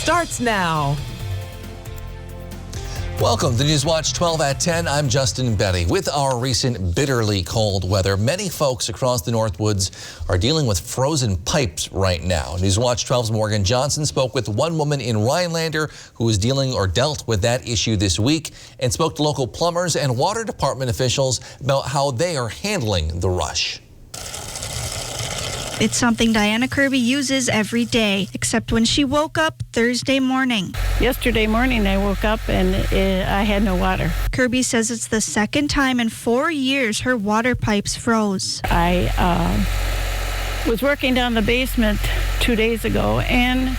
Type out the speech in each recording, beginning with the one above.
Starts now. Welcome to Newswatch 12 at 10. I'm Justin Betty. With our recent bitterly cold weather, many folks across the Northwoods are dealing with frozen pipes right now. Newswatch 12's Morgan Johnson spoke with one woman in Rhinelander who is dealing or dealt with that issue this week and spoke to local plumbers and water department officials about how they are handling the rush. It's something Diana Kirby uses every day, except when she woke up Thursday morning. Yesterday morning I woke up and I had no water. Kirby says it's the second time in 4 years her water pipes froze. I was working down the basement 2 days ago and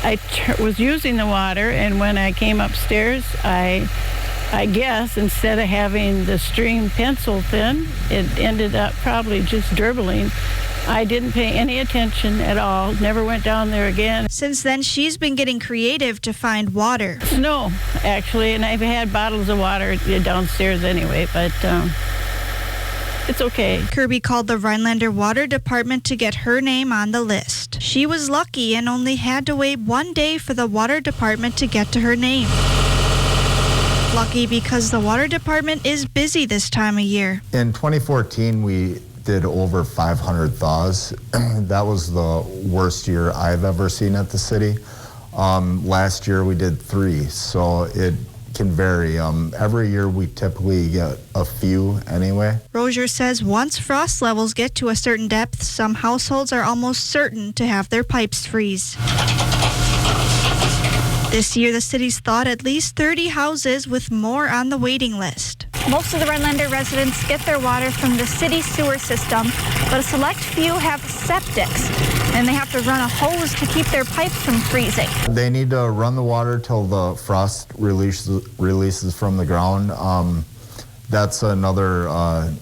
I was using the water, and when I came upstairs, I guess instead of having the stream pencil thin, it ended up probably just dribbling. I didn't pay any attention at all, never went down there again. Since then, she's been getting creative to find water. Snow, actually, and I've had bottles of water downstairs anyway, but it's okay. Kirby called the Rhinelander Water Department to get her name on the list. She was lucky and only had to wait 1 day for the water department to get to her name. Lucky because the water department is busy this time of year. In 2014, we did over 500 thaws. That was the worst year I've ever seen at the city. Last year we did 3, so it can vary. Every year we typically get a few anyway. Rozier says once frost levels get to a certain depth, some households are almost certain to have their pipes freeze. This year, the city's thawed at least 30 houses, with more on the waiting list. Most of the Rhinelander residents get their water from the city sewer system, but a select few have septics, and they have to run a hose to keep their pipes from freezing. They need to run the water till the frost releases from the ground. That's another, a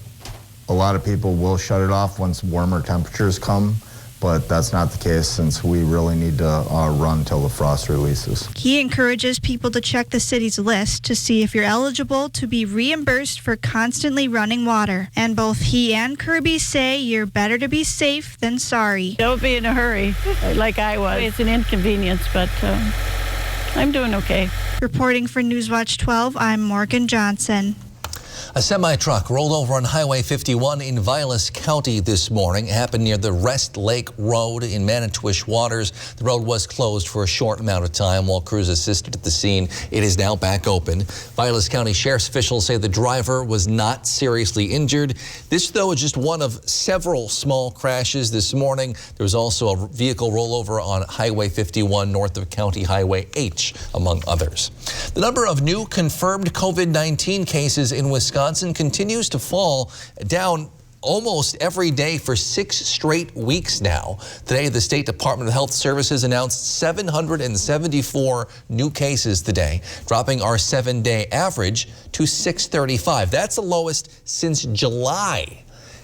lot of people will shut it off once warmer temperatures come. But that's not the case since we really need to run till the frost releases. He encourages people to check the city's list to see if you're eligible to be reimbursed for constantly running water. And both he and Kirby say you're better to be safe than sorry. Don't be in a hurry like I was. It's an inconvenience, but I'm doing okay. Reporting for Newswatch 12, I'm Morgan Johnson. A semi-truck rolled over on Highway 51 in Vilas County this morning. It happened near the Rest Lake Road in Manitowish Waters. The road was closed for a short amount of time while crews assisted at the scene. It is now back open. Vilas County Sheriff's officials say the driver was not seriously injured. This, though, is just one of several small crashes this morning. There was also a vehicle rollover on Highway 51 north of County Highway H, among others. The number of new confirmed COVID-19 cases in Wisconsin continues to fall, down almost every day for 6 straight weeks now. Today, the State Department of Health Services announced 774 new cases today, dropping our 7-day average to 635. That's the lowest since July.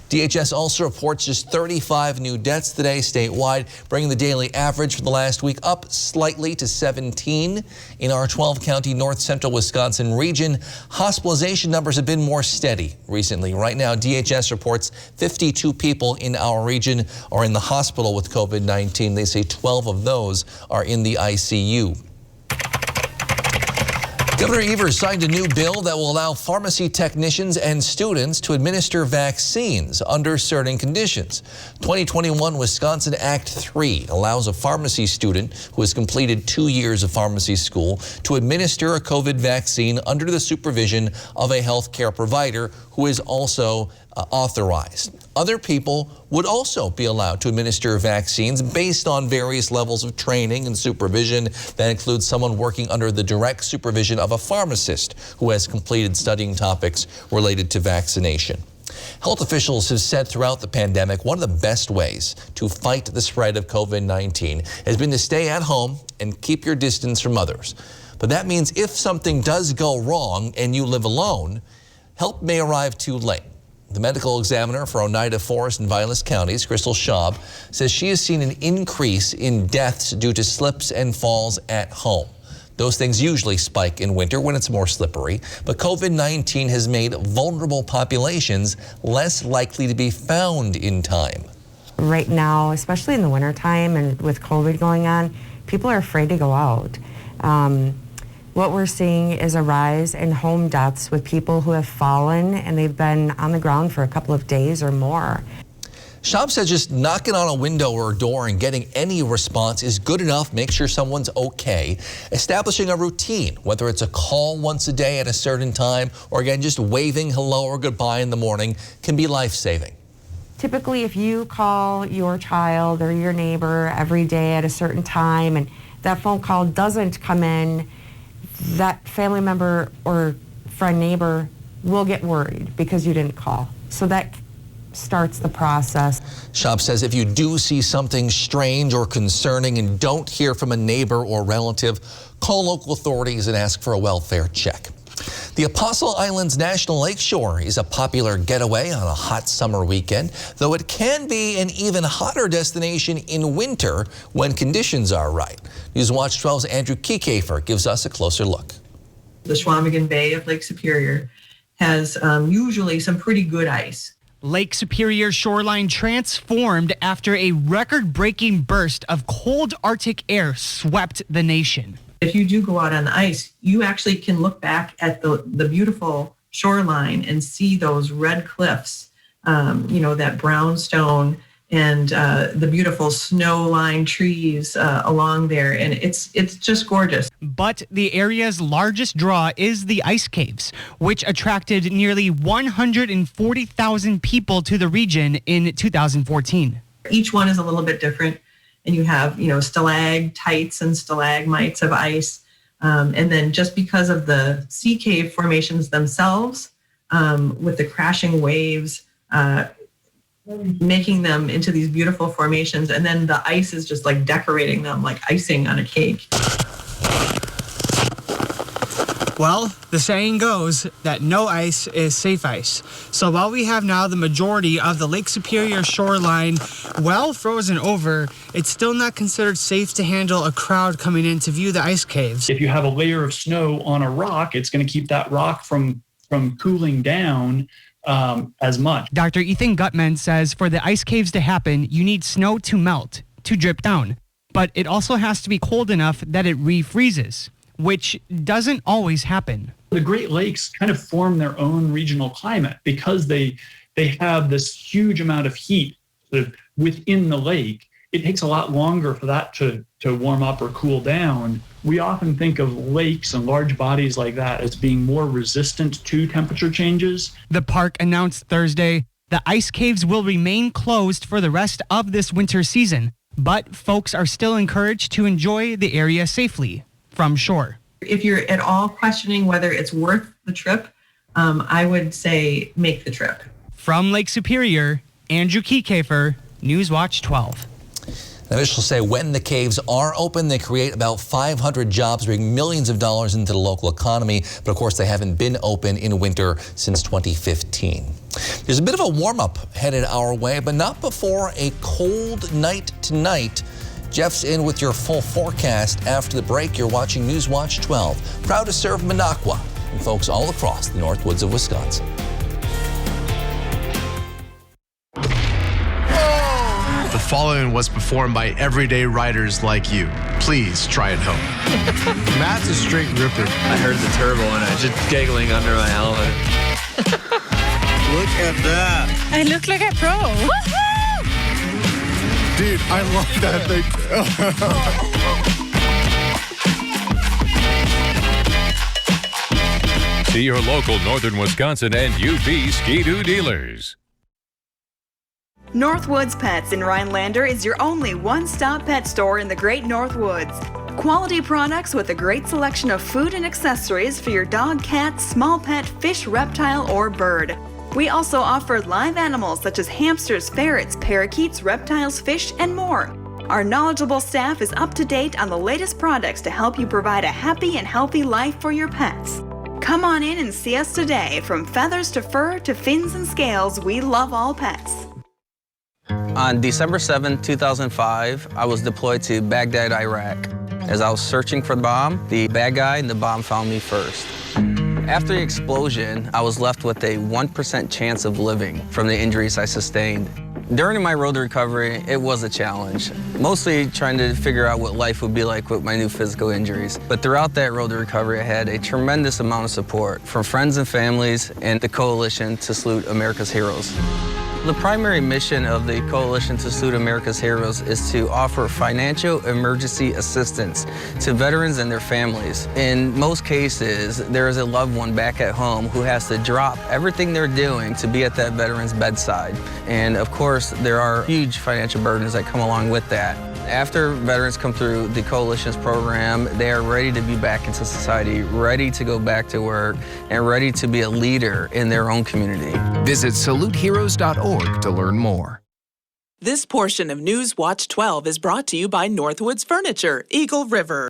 DHS also reports just 35 new deaths today statewide, bringing the daily average for the last week up slightly to 17. In our 12-county north central Wisconsin region, hospitalization numbers have been more steady recently. Right now, DHS reports 52 people in our region are in the hospital with COVID-19. They say 12 of those are in the ICU. Governor Evers signed a new bill that will allow pharmacy technicians and students to administer vaccines under certain conditions. 2021 Wisconsin Act 3 allows a pharmacy student who has completed 2 years of pharmacy school to administer a COVID vaccine under the supervision of a healthcare provider who is also authorized. Other people would also be allowed to administer vaccines based on various levels of training and supervision. That includes someone working under the direct supervision of a pharmacist who has completed studying topics related to vaccination. Health officials have said throughout the pandemic, one of the best ways to fight the spread of COVID-19 has been to stay at home and keep your distance from others. But that means if something does go wrong and you live alone, help may arrive too late. The medical examiner for Oneida, Forest, and Vilas counties, Crystal Schaub, says she has seen an increase in deaths due to slips and falls at home. Those things usually spike in winter when it's more slippery, but COVID-19 has made vulnerable populations less likely to be found in time. Right now, especially in the wintertime and with COVID going on, people are afraid to go out. What we're seeing is a rise in home deaths with people who have fallen and they've been on the ground for a couple of days or more. Shop says just knocking on a window or a door and getting any response is good enough. Make sure someone's okay. Establishing a routine, whether it's a call once a day at a certain time or again just waving hello or goodbye in the morning, can be life-saving. Typically, if you call your child or your neighbor every day at a certain time and that phone call doesn't come in, that family member or friend neighbor will get worried because you didn't call. So that starts the process. Shop says if you do see something strange or concerning and don't hear from a neighbor or relative, call local authorities and ask for a welfare check. The Apostle Islands National Lakeshore is a popular getaway on a hot summer weekend, though it can be an even hotter destination in winter when conditions are right. Newswatch 12's Andrew Kiekefer gives us a closer look. The Schwamigan Bay of Lake Superior has usually some pretty good ice. Lake Superior shoreline transformed after a record-breaking burst of cold Arctic air swept the nation. If you do go out on the ice, you actually can look back at the beautiful shoreline and see those red cliffs, that brownstone and the beautiful snow-lined trees along there. And it's just gorgeous. But the area's largest draw is the ice caves, which attracted nearly 140,000 people to the region in 2014. Each one is a little bit different. And you have, stalactites and stalagmites of ice. And then just because of the sea cave formations themselves, with the crashing waves, making them into these beautiful formations. And then the ice is just like decorating them like icing on a cake. Well, the saying goes that no ice is safe ice. So while we have now the majority of the Lake Superior shoreline well frozen over, it's still not considered safe to handle a crowd coming in to view the ice caves. If you have a layer of snow on a rock, it's going to keep that rock from cooling down as much. Dr. Ethan Gutman says for the ice caves to happen, you need snow to melt, to drip down. But it also has to be cold enough that it refreezes, which doesn't always happen. The Great Lakes kind of form their own regional climate because they have this huge amount of heat sort of within the lake. It takes a lot longer for that to warm up or cool down. We often think of lakes and large bodies like that as being more resistant to temperature changes. The park announced Thursday the ice caves will remain closed for the rest of this winter season, but folks are still encouraged to enjoy the area safely from shore. If you're at all questioning whether it's worth the trip, I would say make the trip. From Lake Superior, Andrew Kiekefer, Newswatch 12. Officials say when the caves are open, they create about 500 jobs, bring millions of dollars into the local economy. But of course, they haven't been open in winter since 2015. There's a bit of a warm-up headed our way, but not before a cold night tonight. Jeff's in with your full forecast. After the break, you're watching Newswatch 12. Proud to serve Minocqua and folks all across the Northwoods of Wisconsin. The following was performed by everyday riders like you. Please try it home. Matt's a straight ripper. I heard the turbo and I was just giggling under my helmet. Look at that. I look like a pro. Woohoo! Dude, I love that thing. See your local Northern Wisconsin and UP Ski-Doo dealers. Northwoods Pets in Rhinelander is your only one-stop pet store in the Great Northwoods. Quality products with a great selection of food and accessories for your dog, cat, small pet, fish, reptile, or bird. We also offer live animals such as hamsters, ferrets, parakeets, reptiles, fish, and more. Our knowledgeable staff is up to date on the latest products to help you provide a happy and healthy life for your pets. Come on in and see us today. From feathers to fur to fins and scales, we love all pets. On December 7, 2005, I was deployed to Baghdad, Iraq. As I was searching for the bomb, the bad guy and the bomb found me first. After the explosion, I was left with a 1% chance of living from the injuries I sustained. During my road recovery, it was a challenge, mostly trying to figure out what life would be like with my new physical injuries. But throughout that road recovery, I had a tremendous amount of support from friends and families and the Coalition to Salute America's Heroes. The primary mission of the Coalition to Salute America's Heroes is to offer financial emergency assistance to veterans and their families. In most cases, there is a loved one back at home who has to drop everything they're doing to be at that veteran's bedside. And of course, there are huge financial burdens that come along with that. After veterans come through the Coalition's program, they are ready to be back into society, ready to go back to work, and ready to be a leader in their own community. Visit saluteheroes.org to learn more. This portion of News Watch 12 is brought to you by Northwoods Furniture, Eagle River.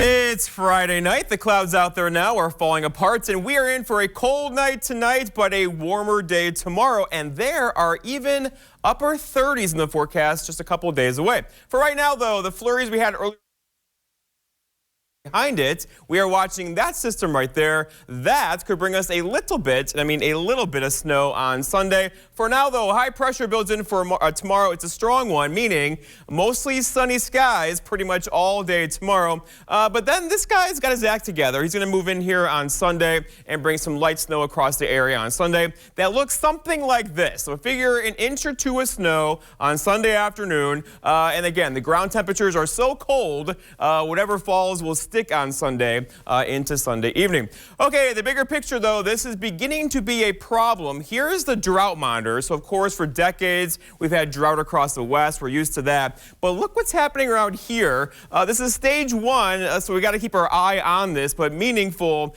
It's Friday night. The clouds out there now are falling apart, and we are in for a cold night tonight, but a warmer day tomorrow. And there are even upper 30s in the forecast just a couple of days away. For right now, though, the flurries we had earlier behind it, we are watching that system right there. That could bring us a little bit of snow on Sunday. For now, though, high pressure builds in for tomorrow. It's a strong one, meaning mostly sunny skies pretty much all day tomorrow. But then this guy's got his act together. He's going to move in here on Sunday and bring some light snow across the area on Sunday. That looks something like this. So figure an inch or two of snow on Sunday afternoon. And again, the ground temperatures are so cold, whatever falls will stick on Sunday into Sunday evening. Okay, the bigger picture, though, this is beginning to be a problem. Here is the drought monitor. So, of course, for decades, we've had drought across the West. We're used to that. But look what's happening around here. This is stage 1, so we got to keep our eye on this, but meaningful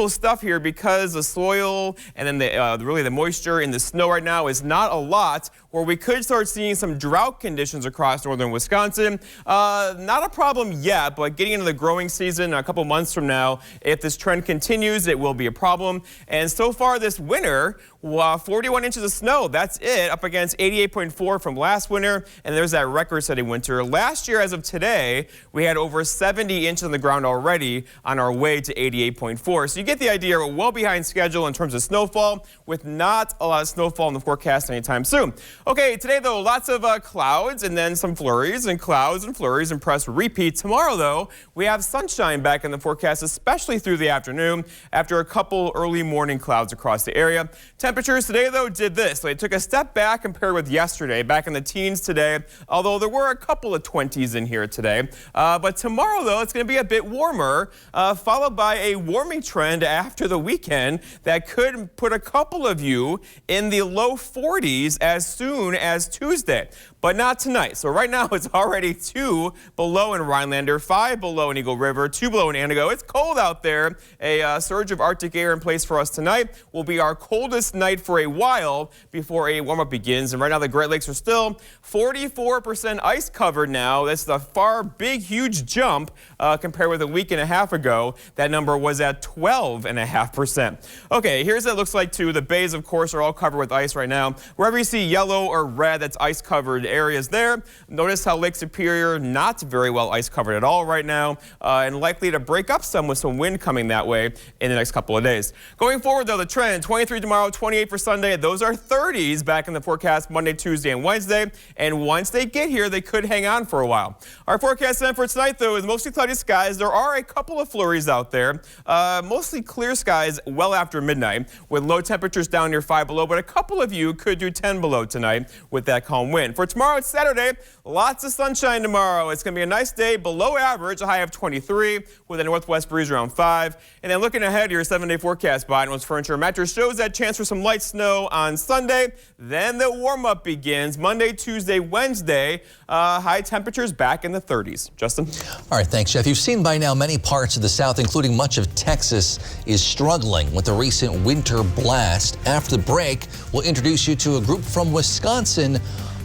stuff here because the soil and then really the moisture in the snow right now is not a lot, where we could start seeing some drought conditions across northern Wisconsin. Not a problem yet, but getting into the growing season a couple months from now, if this trend continues, it will be a problem. And so far this winter, 41 inches of snow, that's it, up against 88.4 from last winter, and there's that record-setting winter. Last year, as of today, we had over 70 inches on the ground already on our way to 88.4. So you get the idea, we're well behind schedule in terms of snowfall, with not a lot of snowfall in the forecast anytime soon. Okay, today, though, lots of clouds and then some flurries, and clouds and flurries and press repeat. Tomorrow, though, we have sunshine back in the forecast, especially through the afternoon, after a couple early morning clouds across the area. Temperatures today, though, did this. They took a step back compared with yesterday, back in the teens today, although there were a couple of 20s in here today. But tomorrow, though, it's going to be a bit warmer, followed by a warming trend after the weekend that could put a couple of you in the low 40s as soon as Tuesday. But not tonight. So right now it's already 2 below in Rhinelander, 5 below in Eagle River, 2 below in Antigo. It's cold out there. A surge of Arctic air in place for us tonight will be our coldest night for a while before a warm-up begins. And right now the Great Lakes are still 44% ice covered now. That's a huge jump compared with a week and a half ago. That number was at 12.5%. Okay, here's what it looks like too. The bays, of course, are all covered with ice right now. Wherever you see yellow or red, that's ice covered areas there. Notice how Lake Superior not very well ice covered at all right now, and likely to break up some with some wind coming that way in the next couple of days. Going forward, though, the trend, 23 tomorrow, 28 for Sunday. Those are 30s back in the forecast Monday, Tuesday, and Wednesday. And once they get here, they could hang on for a while. Our forecast then for tonight, though, is mostly cloudy skies. There are a couple of flurries out there. Mostly clear skies well after midnight, with low temperatures down near 5 below, but a couple of you could do 10 below tonight with that calm wind. For tomorrow, it's Saturday. Lots of sunshine tomorrow. It's going to be a nice day, below average, a high of 23, with a northwest breeze around 5. And then looking ahead, your 7-day forecast by Northwoods Furniture Mattress shows that chance for some light snow on Sunday. Then the warm-up begins Monday, Tuesday, Wednesday. High temperatures back in the 30s. Justin? All right, thanks, Jeff. You've seen by now many parts of the South, including much of Texas, is struggling with the recent winter blast. After the break, we'll introduce you to a group from Wisconsin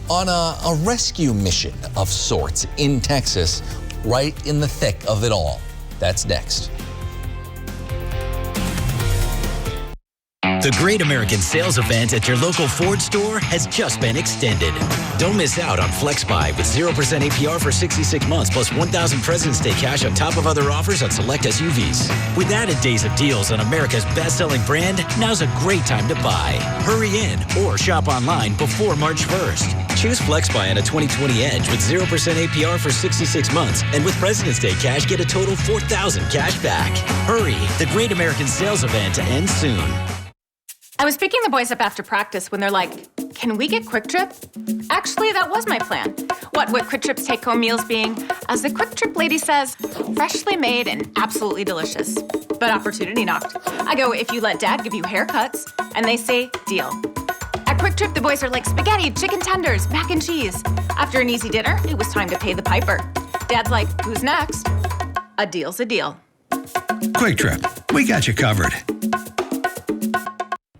on a rescue mission of sorts in Texas, right in the thick of it all. That's next. The Great American Sales Event at your local Ford store has just been extended. Don't miss out on Flex Buy with 0% APR for 66 months plus $1,000 President's Day cash on top of other offers on select SUVs. With added days of deals on America's best-selling brand, now's a great time to buy. Hurry in or shop online before March 1st. Choose Flex Buy on a 2020 Edge with 0% APR for 66 months, and with President's Day cash, get a total $4,000 cash back. Hurry! The Great American Sales Event ends soon. I was picking the boys up after practice when they're like, "Can we get Quick Trip?" Actually, that was my plan. What with Quick Trip's take-home meals being, as the Quick Trip lady says, freshly made and absolutely delicious. But opportunity knocked. I go, "If you let Dad give you haircuts," and they say, "Deal." At Quick Trip, the boys are like spaghetti, chicken tenders, mac and cheese. After an easy dinner, it was time to pay the piper. Dad's like, "Who's next?" A deal's a deal. Quick Trip, we got you covered.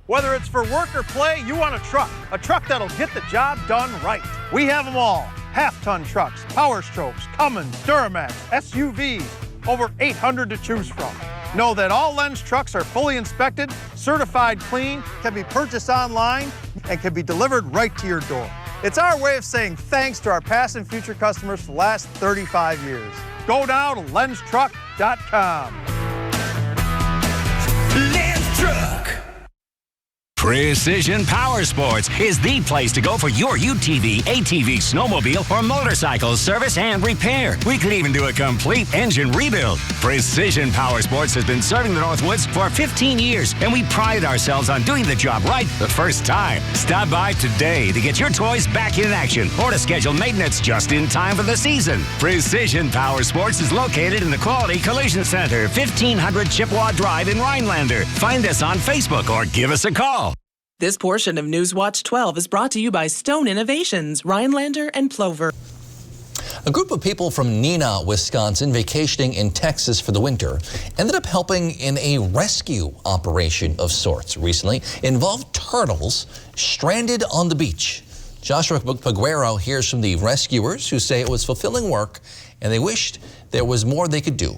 Whether it's for work or play, you want a truck that'll get the job done right. We have them all. Half-ton trucks, Power Strokes, Cummins, Duramax, SUVs, over 800 to choose from. Know that all Lenz trucks are fully inspected, certified clean, can be purchased online, and can be delivered right to your door. It's our way of saying thanks to our past and future customers for the last 35 years. Go now to lenztruck.com. Lenz Truck. Precision Power Sports is the place to go for your UTV, ATV, snowmobile, or motorcycle service and repair. We could even do a complete engine rebuild. Precision Power Sports has been serving the Northwoods for 15 years, and we pride ourselves on doing the job right the first time. Stop by today to get your toys back in action or to schedule maintenance just in time for the season. Precision Power Sports is located in the Quality Collision Center, 1500 Chippewa Drive in Rhinelander. Find us on Facebook or give us a call. This portion of Newswatch 12 is brought to you by Stone Innovations, Rhinelander and Plover. A group of people from Neenah, Wisconsin, vacationing in Texas for the winter, ended up helping in a rescue operation of sorts recently. Involved turtles stranded on the beach. Joshua Paguero hears from the rescuers who say it was fulfilling work and they wished there was more they could do.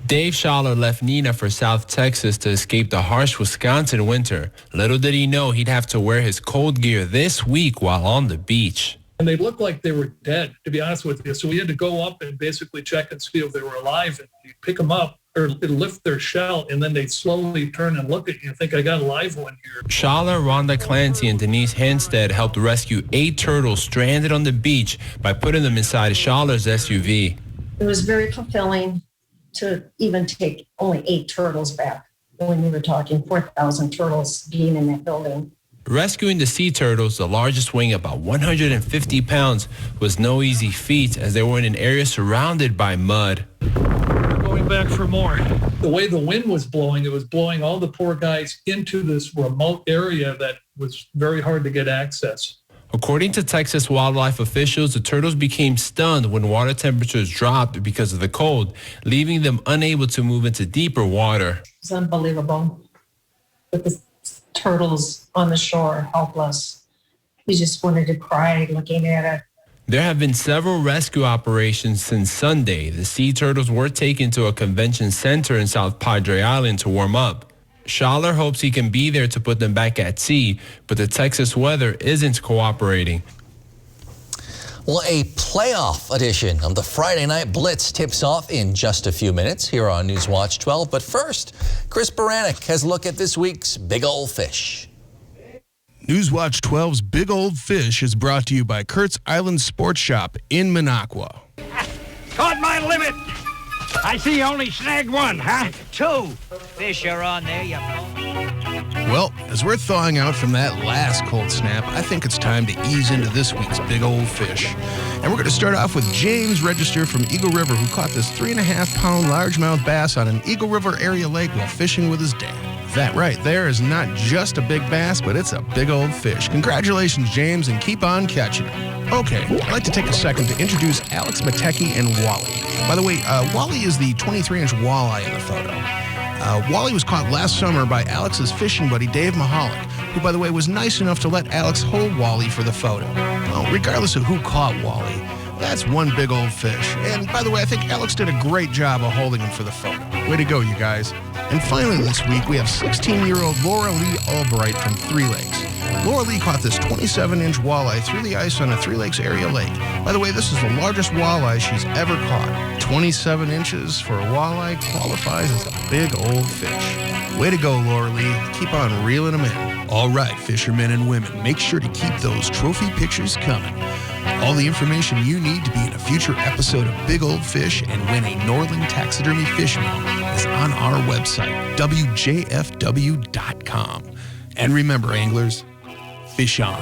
Dave Schaller left Neenah for South Texas to escape the harsh Wisconsin winter. Little did he know he'd have to wear his cold gear this week while on the beach. And they looked like they were dead, to be honest with you. So we had to go up and basically check and see if they were alive. And you pick them up or lift their shell, and then they slowly turn and look at you and think, I got a live one here. Schaller, Rhonda Clancy, and Denise Henstead helped rescue 8 turtles stranded on the beach by putting them inside Schaller's SUV. It was very fulfilling to even take only 8 turtles back when we were talking 4,000 turtles being in that building. Rescuing the sea turtles, the largest weighing about 150 pounds, was no easy feat as they were in an area surrounded by mud. Going back for more. The way the wind was blowing, it was blowing all the poor guys into this remote area that was very hard to get access. According to Texas wildlife officials, the turtles became stunned when water temperatures dropped because of the cold, leaving them unable to move into deeper water. It's unbelievable. With the turtles on the shore, helpless. We just wanted to cry looking at it. There have been several rescue operations since Sunday. The sea turtles were taken to a convention center in South Padre Island to warm up. Schaller hopes he can be there to put them back at sea, but the Texas weather isn't cooperating. Well, a playoff edition of the Friday Night Blitz tips off in just a few minutes here on Newswatch 12. But first, Chris Baranek has a look at this week's Big Old Fish. Newswatch 12's Big Old Fish is brought to you by Kurt's Island Sports Shop in Minocqua. Caught my limit! I see you only snagged one, huh? 2 fish are on there, you Well, as we're thawing out from that last cold snap, I think it's time to ease into this week's Big Old Fish. And we're going to start off with James Register from Eagle River, who caught this 3.5-pound largemouth bass on an Eagle River area lake while fishing with his dad. That right there is not just a big bass, but it's a big old fish. Congratulations, James, and keep on catching it. Okay, I'd like to take a second to introduce Alex Matecki and Wally. By the way, Wally is the 23-inch walleye in the photo. Wally was caught last summer by Alex's fishing buddy, Dave Mahalik, who, by the way, was nice enough to let Alex hold Wally for the photo. Well, regardless of who caught Wally, That's one big old fish. And by the way, I think Alex did a great job of holding him for the photo. Way to go, you guys. And finally this week, we have 16-year-old Laura Lee Albright from Three Lakes. Laura Lee caught this 27-inch walleye through the ice on a Three Lakes area lake. By the way, this is the largest walleye she's ever caught. 27 inches for a walleye qualifies as a big old fish. Way to go, Laura Lee. Keep on reeling them in. All right, fishermen and women, make sure to keep those trophy pictures coming. All the information you need to be in a future episode of Big Old Fish and win a Northern Taxidermy fish meal is on our website, WJFW.com. And remember, anglers, fish on.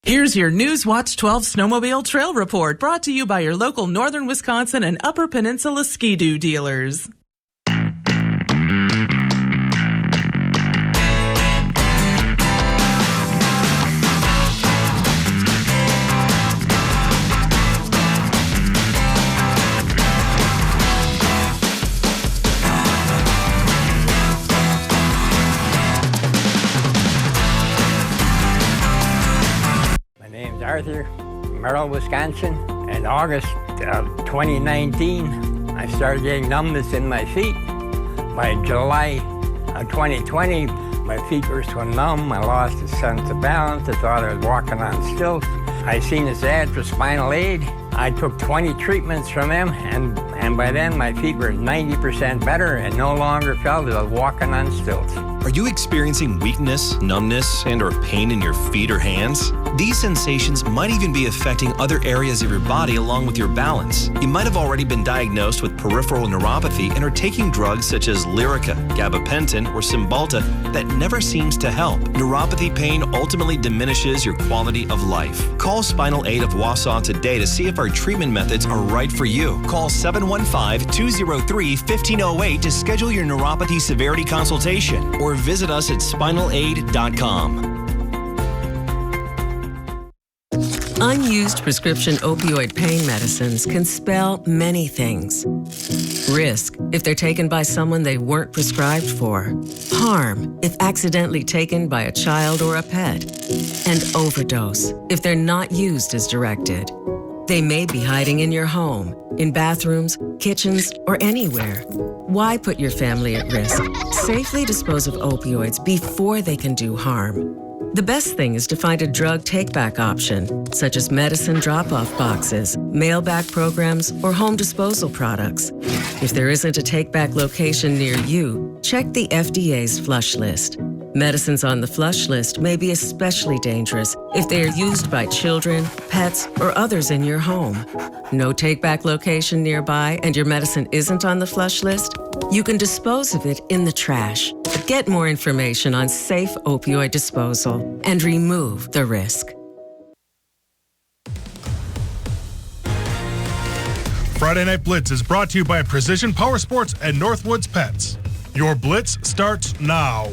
Here's your Newswatch 12 Snowmobile Trail Report, brought to you by your local Northern Wisconsin and Upper Peninsula Ski-Doo dealers. Arthur, Merrill, Wisconsin. In August of 2019, I started getting numbness in my feet. By July of 2020, my feet were so numb, I lost a sense of balance. I thought I was walking on stilts. I seen this ad for spinal aid. I took 20 treatments from them, and by then my feet were 90% better and no longer felt as I was walking on stilts. Are you experiencing weakness, numbness, and or pain in your feet or hands? These sensations might even be affecting other areas of your body along with your balance. You might have already been diagnosed with peripheral neuropathy and are taking drugs such as Lyrica, gabapentin, or Cymbalta that never seems to help. Neuropathy pain ultimately diminishes your quality of life. Call Spinal Aid of Wausau today to see if our treatment methods are right for you. Call 715-203-1508 to schedule your neuropathy severity consultation or visit us at spinalaid.com. Unused prescription opioid pain medicines can spell many things. Risk if they're taken by someone they weren't prescribed for. Harm if accidentally taken by a child or a pet. And overdose if they're not used as directed. They may be hiding in your home, in bathrooms, kitchens, or anywhere. Why put your family at risk? Safely dispose of opioids before they can do harm. The best thing is to find a drug take-back option, such as medicine drop-off boxes, mail-back programs, or home disposal products. If there isn't a take-back location near you, check the FDA's flush list. Medicines on the flush list may be especially dangerous if they are used by children, pets, or others in your home. No take-back location nearby and your medicine isn't on the flush list? You can dispose of it in the trash. Get more information on safe opioid disposal and remove the risk. Friday Night Blitz is brought to you by Precision Power Sports and Northwoods Pets. Your Blitz starts now.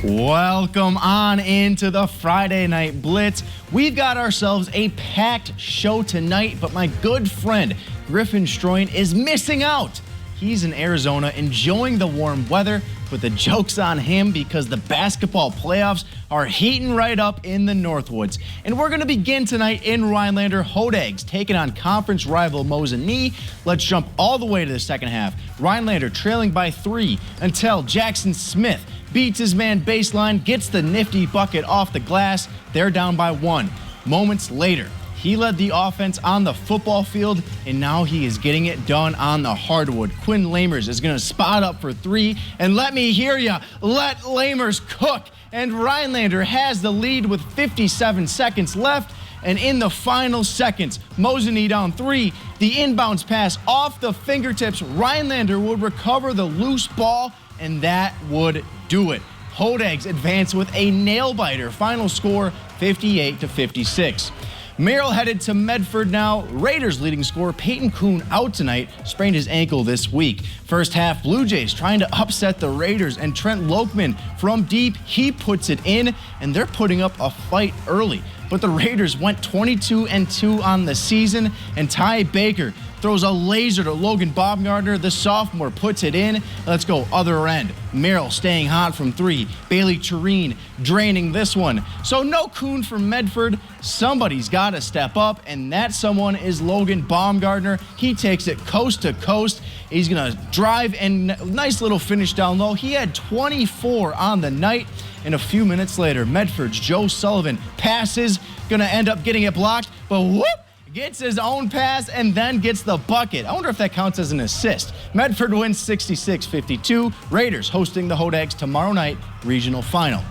Welcome on into the Friday Night Blitz. We've got ourselves a packed show tonight, but my good friend Griffin Stroin is missing out. He's in Arizona enjoying the warm weather, but the joke's on him because the basketball playoffs are heating right up in the Northwoods. And we're going to begin tonight in Rhinelander. Hodags taking on conference rival Mosinee. Let's jump all the way to the second half. Rhinelander trailing by 3 until Jackson Smith beats his man baseline, gets the nifty bucket off the glass. They're down by 1. Moments later, he led the offense on the football field, and now he is getting it done on the hardwood. Quinn Lamers is going to spot up for 3, and let me hear ya, let Lamers cook. And Rhinelander has the lead with 57 seconds left, and in the final seconds, Mosinee down 3. The inbounds pass off the fingertips. Rhinelander would recover the loose ball, and that would do it. Hodags advance with a nail-biter. Final score, 58-56. Merrill headed to Medford now. Raiders leading scorer Peyton Kuhn out tonight, sprained his ankle this week. First half, Blue Jays trying to upset the Raiders, and Trent Lokman from deep, he puts it in, and they're putting up a fight early. But the Raiders went 22-2 on the season, and Ty Baker throws a laser to Logan Baumgartner. The sophomore puts it in. Let's go other end. Merrill staying hot from 3. Bailey Tureen draining this one. So no Kuhn from Medford. Somebody's got to step up, and that someone is Logan Baumgartner. He takes it coast to coast. He's going to drive, and nice little finish down low. He had 24 on the night. And a few minutes later, Medford's Joe Sullivan passes, going to end up getting it blocked, but whoop! Gets his own pass and then gets the bucket. I wonder if that counts as an assist. Medford wins 66-52. Raiders hosting the Hodags tomorrow night, regional final.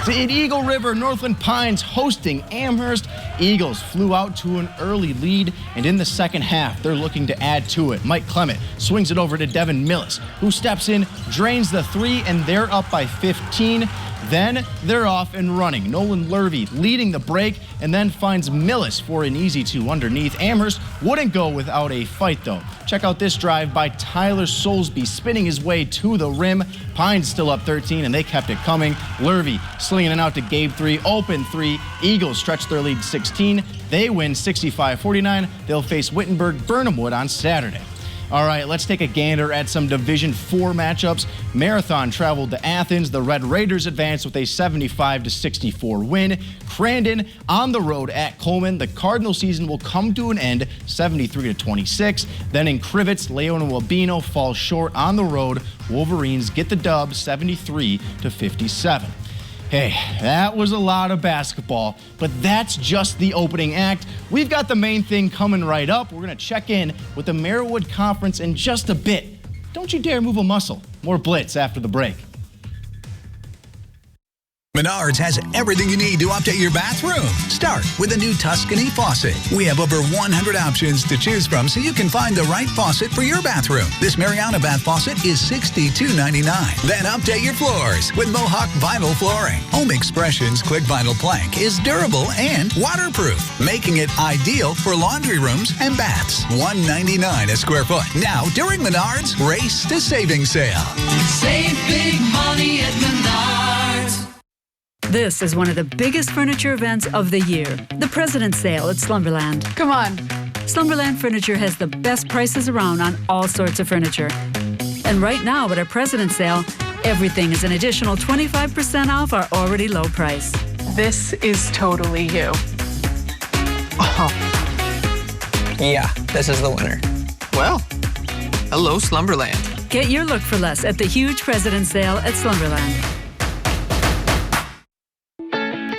In Eagle River, Northland Pines hosting Amherst. Eagles flew out to an early lead, and in the second half, they're looking to add to it. Mike Clement swings it over to Devin Millis, who steps in, drains the 3, and they're up by 15. Then they're off and running. Nolan Lurvey leading the break and then finds Millis for an easy 2 underneath. Amherst wouldn't go without a fight, though. Check out this drive by Tyler Soulsby, spinning his way to the rim. Pines still up 13, and they kept it coming. Lurvey slinging it out to Gabe 3, open 3. Eagles stretch their lead 16. They win 65-49. They'll face Wittenberg-Burnhamwood on Saturday. All right, let's take a gander at some Division 4 matchups. Marathon traveled to Athens. The Red Raiders advanced with a 75-64 win. Crandon on the road at Coleman. The Cardinal season will come to an end 73-26. Then in Crivets, Leon and Wabino fall short on the road. Wolverines get the dub 73-57. Hey, that was a lot of basketball, but that's just the opening act. We've got the main thing coming right up. We're going to check in with the Merriwood Conference in just a bit. Don't you dare move a muscle. More Blitz after the break. Menards has everything you need to update your bathroom. Start with a new Tuscany faucet. We have over 100 options to choose from so you can find the right faucet for your bathroom. This Mariana bath faucet is $62.99. Then update your floors with Mohawk vinyl flooring. Home Expressions Quick Vinyl Plank is durable and waterproof, making it ideal for laundry rooms and baths. $199 a square foot. Now, during Menards Race to Savings Sale. Save big money at Menards. This is one of the biggest furniture events of the year, the President's Sale at Slumberland. Come on. Slumberland Furniture has the best prices around on all sorts of furniture. And right now at our President's Sale, everything is an additional 25% off our already low price. This is totally you. Yeah, this is the winner. Well, hello, Slumberland. Get your look for less at the huge President's Sale at Slumberland.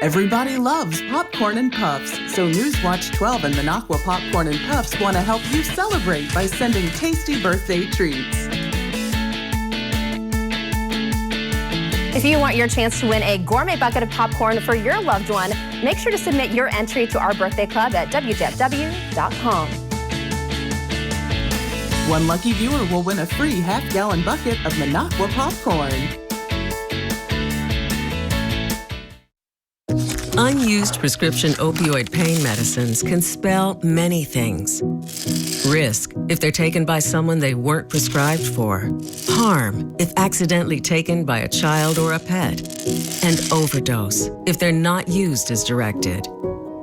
Everybody loves popcorn and puffs, so Newswatch 12 and Minocqua Popcorn and Puffs want to help you celebrate by sending tasty birthday treats. If you want your chance to win a gourmet bucket of popcorn for your loved one, make sure to submit your entry to our birthday club at wjfw.com. One lucky viewer will win a free half-gallon bucket of Minocqua popcorn. Unused prescription opioid pain medicines can spell many things. Risk, if they're taken by someone they weren't prescribed for. Harm, if accidentally taken by a child or a pet. And overdose, if they're not used as directed.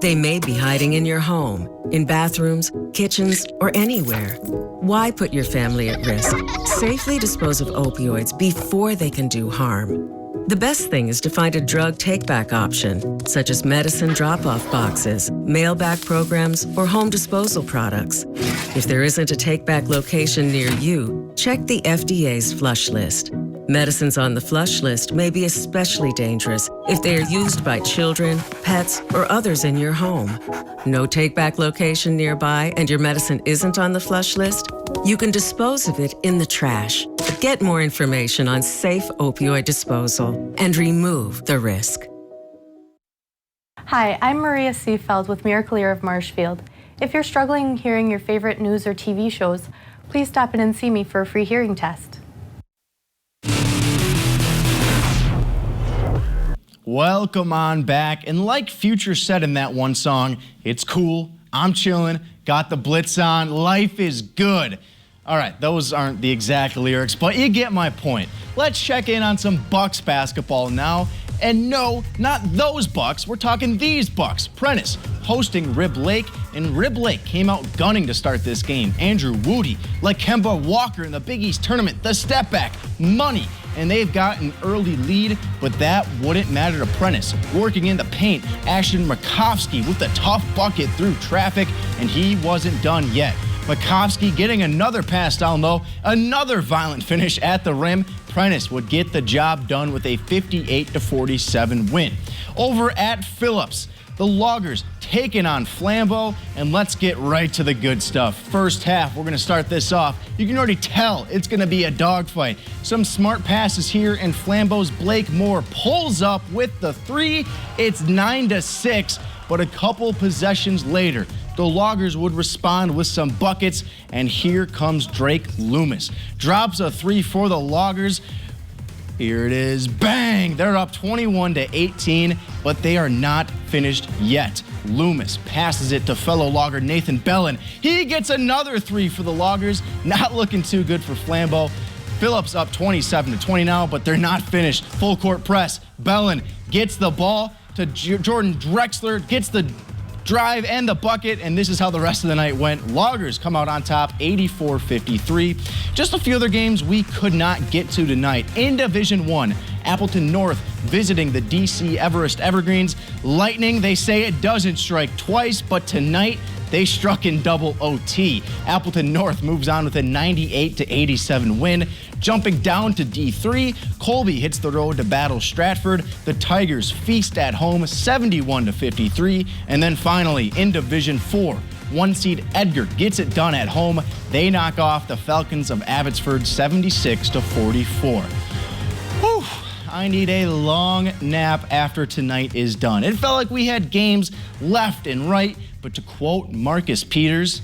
They may be hiding in your home, in bathrooms, kitchens, or anywhere. Why put your family at risk? Safely dispose of opioids before they can do harm. The best thing is to find a drug take-back option, such as medicine drop-off boxes, mail-back programs, or home disposal products. If there isn't a take-back location near you, check the FDA's flush list. Medicines on the flush list may be especially dangerous if they are used by children, pets, or others in your home. No take-back location nearby and your medicine isn't on the flush list? You can dispose of it in the trash. Get more information on safe opioid disposal and remove the risk. Hi, I'm Maria Seefeld with Miracle-Ear of Marshfield. If you're struggling hearing your favorite news or TV shows, please stop in and see me for a free hearing test. Welcome on back. And like Future said in that one song, it's cool, I'm chilling, got the Blitz on, life is good. All right, those aren't the exact lyrics, but you get my point. Let's check in on some Bucks basketball now. And no, not those Bucks. We're talking these Bucks. Prentice hosting Rib Lake, and Rib Lake came out gunning to start this game. Andrew Woody, Lakemba Walker in the Big East tournament, the step back, money, and they've got an early lead, but that wouldn't matter to Prentice. Working in the paint, Ashton Makovsky with the tough bucket through traffic, and he wasn't done yet. Makovsky getting another pass down low, another violent finish at the rim. Prentice would get the job done with a 58-47 win. Over at Phillips, the Loggers taking on Flambeau, and let's get right to the good stuff. First half, we're going to start this off. You can already tell it's going to be a dogfight. Some smart passes here, and Flambeau's Blake Moore pulls up with the three. It's 9-6, but a couple possessions later, the Loggers would respond with some buckets, and here comes Drake Loomis. Drops a three for the Loggers. Here it is, bang! They're up 21-18, but they are not finished yet. Loomis passes it to fellow Logger Nathan Bellin. He gets another three for the Loggers. Not looking too good for Flambeau. Phillips up 27-20 now, but they're not finished. Full court press. Bellin gets the ball to Jordan Drexler, gets the drive and the bucket, and this is how the rest of the night went. Loggers come out on top 84-53. Just a few other games we could not get to tonight. In Division 1, Appleton North visiting the DC Everest Evergreens. Lightning, they say it doesn't strike twice, but tonight they struck in double OT. Appleton North moves on with a 98-87 win. Jumping down to D3, Colby hits the road to battle Stratford. The Tigers feast at home 71-53. And then finally, in Division 4, one seed Edgar gets it done at home. They knock off the Falcons of Abbotsford 76-44. Whew. I need a long nap after tonight is done. It felt like we had games left and right, but to quote Marcus Peters,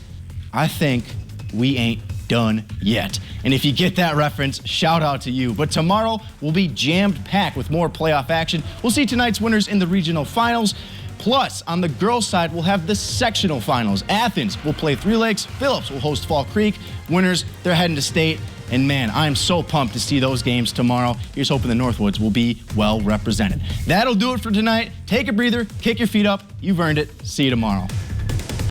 I think we ain't done yet. And if you get that reference, shout out to you. But tomorrow will be jammed packed with more playoff action. We'll see tonight's winners in the regional finals. Plus, on the girls' side, we'll have the sectional finals. Athens will play Three Lakes. Phillips will host Fall Creek. Winners, they're heading to state. And man, I'm so pumped to see those games tomorrow. Here's hoping the Northwoods will be well represented. That'll do it for tonight. Take a breather, kick your feet up. You've earned it. See you tomorrow.